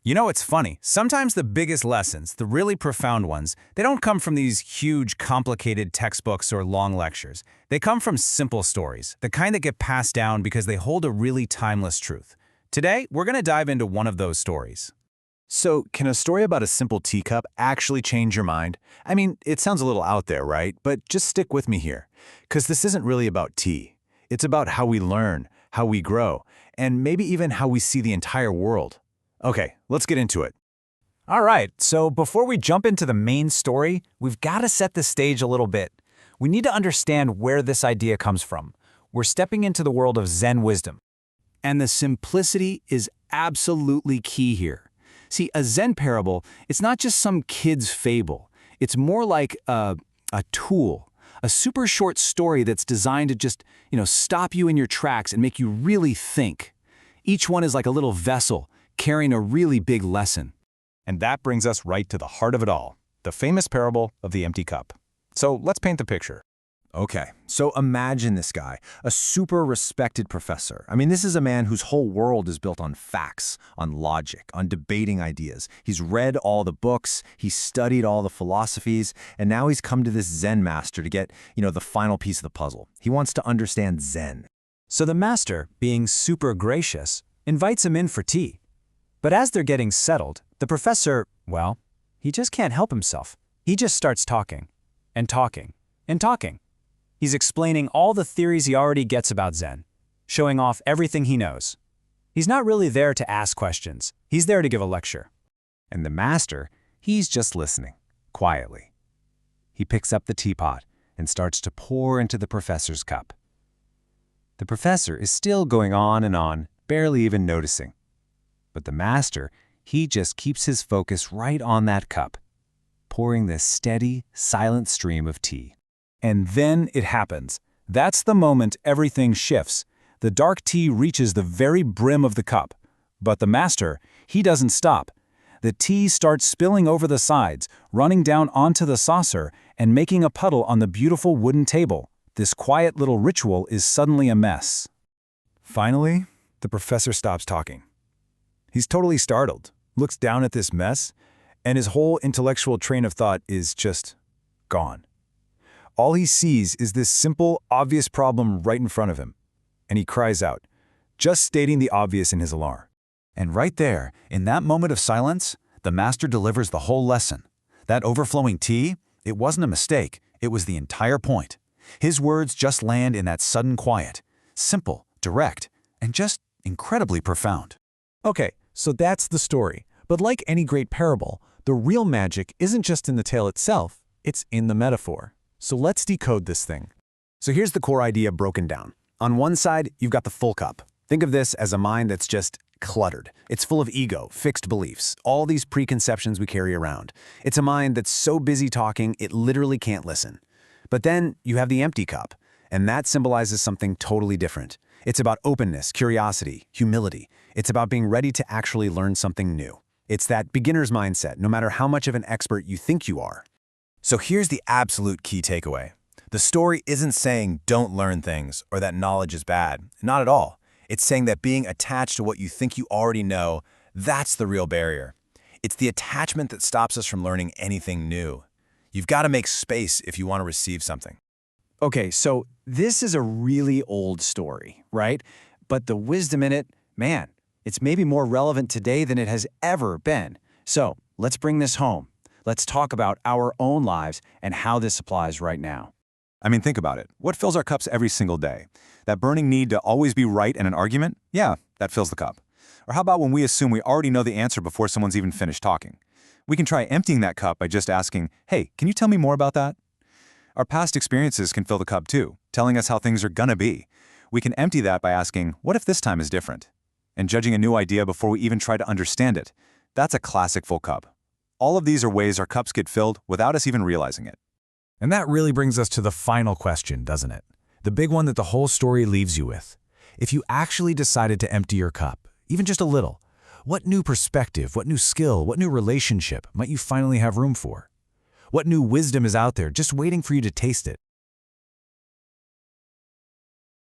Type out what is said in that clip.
You know, it's funny. Sometimes the biggest lessons, the really profound ones, they don't come from these huge, complicated textbooks or long lectures. They come from simple stories, the kind that get passed down because they hold a really timeless truth. Today, we're going to dive into one of those stories. So, can a story about a simple teacup actually change your mind? I mean, it sounds a little out there, right? But just stick with me here, because this isn't really about tea. It's about how we learn, how we grow, and maybe even how we see the entire world. Okay, let's get into it. All right, so before we jump into the main story, we've got to set the stage a little bit. We need to understand where this idea comes from. We're stepping into the world of Zen wisdom. And the simplicity is absolutely key here. See, a Zen parable, it's not just some kid's fable. It's more like a tool, a super short story that's designed to just, stop you in your tracks and make you really think. Each one is like a little vessel, carrying a really big lesson. And that brings us right to the heart of it all, the famous parable of the empty cup. So let's paint the picture. Okay, so imagine this guy, a super respected professor. I mean, this is a man whose whole world is built on facts, on logic, on debating ideas. He's read all the books, he's studied all the philosophies, and now he's come to this Zen master to get, the final piece of the puzzle. He wants to understand Zen. So the master, being super gracious, invites him in for tea. But as they're getting settled, the professor, well, he just can't help himself. He just starts talking, and talking, and talking. He's explaining all the theories he already gets about Zen, showing off everything he knows. He's not really there to ask questions. He's there to give a lecture. And the master, he's just listening, quietly. He picks up the teapot and starts to pour into the professor's cup. The professor is still going on, barely even noticing. But the master, he just keeps his focus right on that cup, pouring this steady, silent stream of tea. And then it happens. That's the moment everything shifts. The dark tea reaches the very brim of the cup. But the master, he doesn't stop. The tea starts spilling over the sides, running down onto the saucer, and making a puddle on the beautiful wooden table. This quiet little ritual is suddenly a mess. Finally, the professor stops talking. He's totally startled, looks down at this mess, and his whole intellectual train of thought is just gone. All he sees is this simple, obvious problem right in front of him, and he cries out, just stating the obvious in his alarm. And right there, in that moment of silence, the master delivers the whole lesson. That overflowing tea, it wasn't a mistake, it was the entire point. His words just land in that sudden quiet, simple, direct, and just incredibly profound. Okay, so that's the story. But like any great parable, the real magic isn't just in the tale itself, it's in the metaphor. So let's decode this thing. So here's the core idea broken down. On one side, you've got the full cup. Think of this as a mind that's just cluttered. It's full of ego, fixed beliefs, all these preconceptions we carry around. It's a mind that's so busy talking, it literally can't listen. But then you have the empty cup, and that symbolizes something totally different. It's about openness, curiosity, humility. It's about being ready to actually learn something new. It's that beginner's mindset, no matter how much of an expert you think you are. So here's the absolute key takeaway. The story isn't saying don't learn things or that knowledge is bad. Not at all. It's saying that being attached to what you think you already know, that's the real barrier. It's the attachment that stops us from learning anything new. You've got to make space if you want to receive something. Okay, so this is a really old story, right? But the wisdom in it, man, it's maybe more relevant today than it has ever been. So let's bring this home. Let's talk about our own lives and how this applies right now. I mean, think about it. What fills our cups every single day? That burning need to always be right in an argument? Yeah, that fills the cup. Or how about when we assume we already know the answer before someone's even finished talking? We can try emptying that cup by just asking, hey, can you tell me more about that? Our past experiences can fill the cup too, telling us how things are gonna be. We can empty that by asking, what if this time is different? And judging a new idea before we even try to understand it. That's a classic full cup. All of these are ways our cups get filled without us even realizing it. And that really brings us to the final question, doesn't it? The big one that the whole story leaves you with. If you actually decided to empty your cup, even just a little, what new perspective, what new skill, what new relationship might you finally have room for? What new wisdom is out there just waiting for you to taste it?